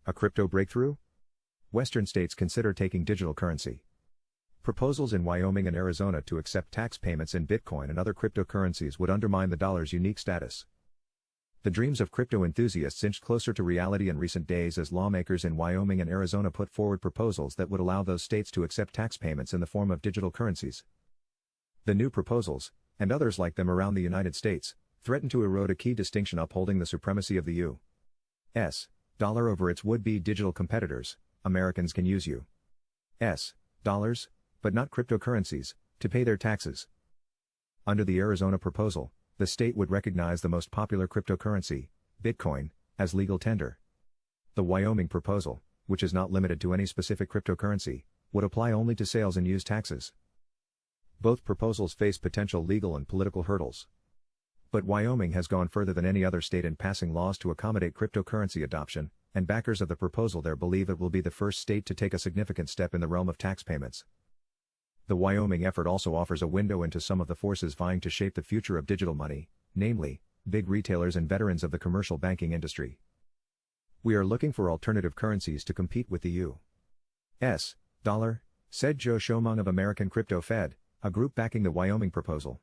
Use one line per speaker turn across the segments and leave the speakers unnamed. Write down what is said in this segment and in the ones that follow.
A crypto breakthrough? Western states consider taking digital currency. Proposals in Wyoming and Arizona to accept tax payments in Bitcoin and other cryptocurrencies would undermine the dollar's unique status. The dreams of crypto enthusiasts inched closer to reality in recent days as lawmakers in Wyoming and Arizona put forward proposals that would allow those states to accept tax payments in the form of digital currencies. The new proposals, and others like them around the United States, threaten to erode a key distinction upholding the supremacy of the U.S. dollar over its would-be digital competitors. Americans can use U.S. dollars, but not cryptocurrencies, to pay their taxes. Under the Arizona proposal, the state would recognize the most popular cryptocurrency, Bitcoin, as legal tender. The Wyoming proposal, which is not limited to any specific cryptocurrency, would apply only to sales and use taxes. Both proposals face potential legal and political hurdles. But Wyoming has gone further than any other state in passing laws to accommodate cryptocurrency adoption, and backers of the proposal there believe it will be the first state to take a significant step in the realm of tax payments. The Wyoming effort also offers a window into some of the forces vying to shape the future of digital money, namely, big retailers and veterans of the commercial banking industry. We are looking for alternative currencies to compete with the U.S. dollar, said Joe Shomung of American Crypto Fed, a group backing the Wyoming proposal.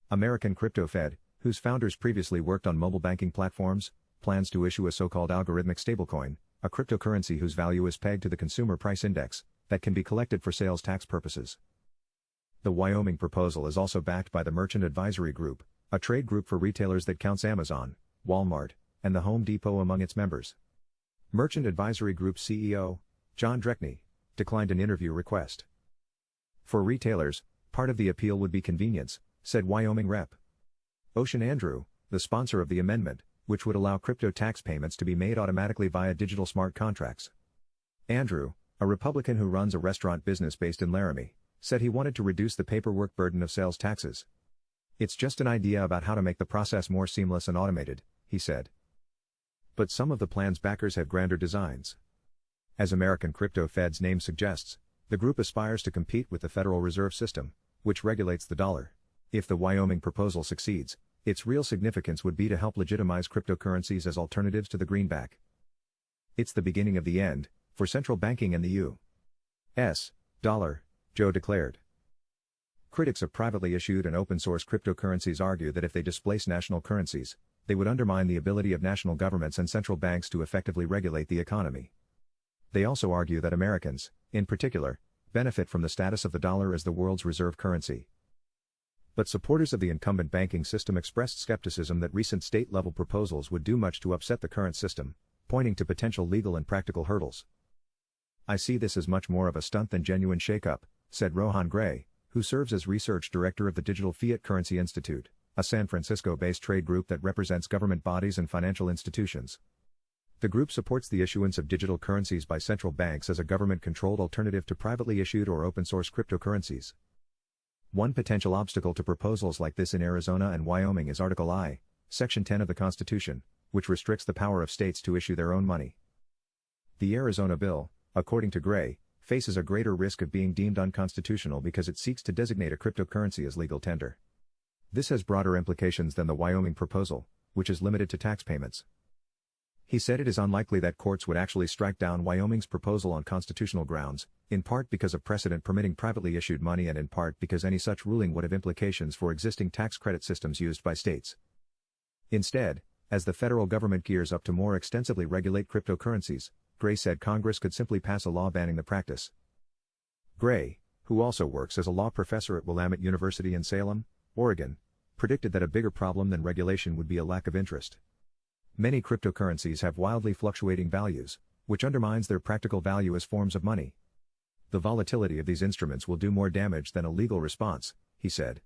American Crypto Fed, whose founders previously worked on mobile banking platforms, plans to issue a so-called algorithmic stablecoin, a cryptocurrency whose value is pegged to the consumer price index, that can be collected for sales tax purposes. The Wyoming proposal is also backed by the Merchant Advisory Group, a trade group for retailers that counts Amazon, Walmart, and the Home Depot among its members. Merchant Advisory Group CEO, John Dreckney, declined an interview request. For retailers, part of the appeal would be convenience, said Wyoming Rep. Ocean Andrew, the sponsor of the amendment, which would allow crypto tax payments to be made automatically via digital smart contracts. Andrew, a Republican who runs a restaurant business based in Laramie, said he wanted to reduce the paperwork burden of sales taxes. It's just an idea about how to make the process more seamless and automated, he said. But some of the plan's backers have grander designs. As American Crypto Fed's name suggests, the group aspires to compete with the Federal Reserve System, which regulates the dollar. If the Wyoming proposal succeeds, its real significance would be to help legitimize cryptocurrencies as alternatives to the greenback. It's the beginning of the end, for central banking and the U.S. dollar, Joe declared. Critics of privately issued and open-source cryptocurrencies argue that if they displace national currencies, they would undermine the ability of national governments and central banks to effectively regulate the economy. They also argue that Americans, in particular, benefit from the status of the dollar as the world's reserve currency. But supporters of the incumbent banking system expressed skepticism that recent state-level proposals would do much to upset the current system, pointing to potential legal and practical hurdles. I see this as much more of a stunt than genuine shake-up, said Rohan Gray, who serves as research director of the Digital Fiat Currency Institute, a San Francisco-based trade group that represents government bodies and financial institutions. The group supports the issuance of digital currencies by central banks as a government-controlled alternative to privately issued or open-source cryptocurrencies. One potential obstacle to proposals like this in Arizona and Wyoming is Article I, Section 10 of the Constitution, which restricts the power of states to issue their own money. The Arizona bill, according to Gray, faces a greater risk of being deemed unconstitutional because it seeks to designate a cryptocurrency as legal tender. This has broader implications than the Wyoming proposal, which is limited to tax payments. He said it is unlikely that courts would actually strike down Wyoming's proposal on constitutional grounds, in part because of precedent permitting privately issued money and in part because any such ruling would have implications for existing tax credit systems used by states. Instead, as the federal government gears up to more extensively regulate cryptocurrencies, Gray said Congress could simply pass a law banning the practice. Gray, who also works as a law professor at Willamette University in Salem, Oregon, predicted that a bigger problem than regulation would be a lack of interest. Many cryptocurrencies have wildly fluctuating values, which undermines their practical value as forms of money. The volatility of these instruments will do more damage than a legal response, he said.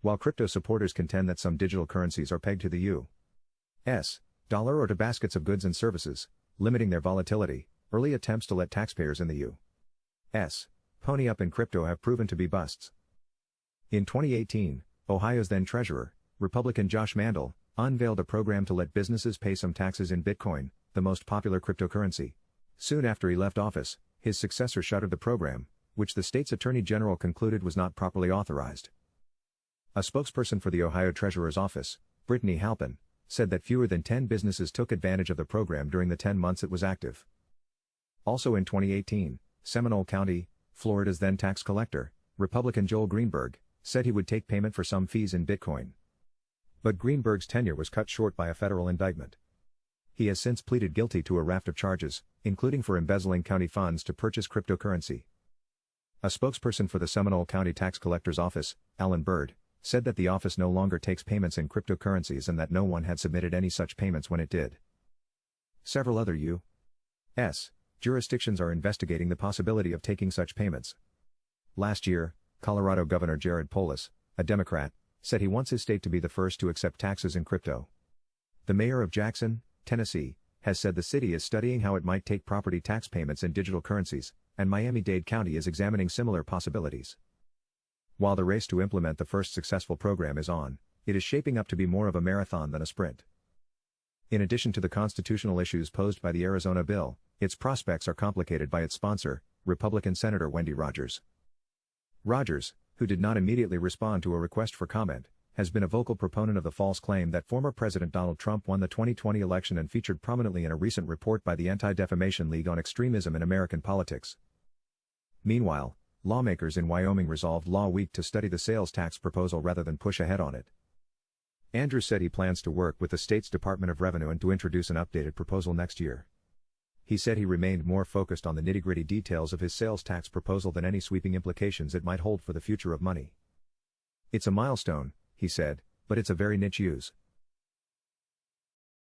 While crypto supporters contend that some digital currencies are pegged to the U.S. dollar or to baskets of goods and services, limiting their volatility, early attempts to let taxpayers in the U.S. pony up in crypto have proven to be busts. In 2018, Ohio's then treasurer, Republican Josh Mandel, unveiled a program to let businesses pay some taxes in Bitcoin, the most popular cryptocurrency. Soon after he left office, his successor shuttered the program, which the state's attorney general concluded was not properly authorized. A spokesperson for the Ohio Treasurer's office, Brittany Halpin, said that fewer than 10 businesses took advantage of the program during the 10 months it was active. Also in 2018, Seminole County, Florida's then tax collector, Republican Joel Greenberg, said he would take payment for some fees in Bitcoin. But Greenberg's tenure was cut short by a federal indictment. He has since pleaded guilty to a raft of charges, including for embezzling county funds to purchase cryptocurrency. A spokesperson for the Seminole County Tax Collector's Office, Alan Bird, said that the office no longer takes payments in cryptocurrencies and that no one had submitted any such payments when it did. Several other U.S. jurisdictions are investigating the possibility of taking such payments. Last year, Colorado Governor Jared Polis, a Democrat, said he wants his state to be the first to accept taxes in crypto. The mayor of Jackson, Tennessee, has said the city is studying how it might take property tax payments in digital currencies, and Miami-Dade County is examining similar possibilities. While the race to implement the first successful program is on, it is shaping up to be more of a marathon than a sprint. In addition to the constitutional issues posed by the Arizona bill, its prospects are complicated by its sponsor, Republican Senator Wendy Rogers. Rogers, who did not immediately respond to a request for comment, has been a vocal proponent of the false claim that former President Donald Trump won the 2020 election and featured prominently in a recent report by the Anti-Defamation League on extremism in American politics. Meanwhile, lawmakers in Wyoming resolved Law Week to study the sales tax proposal rather than push ahead on it. Andrews said he plans to work with the state's Department of Revenue and to introduce an updated proposal next year. He said he remained more focused on the nitty-gritty details of his sales tax proposal than any sweeping implications it might hold for the future of money. It's a milestone, he said, but it's a very niche use.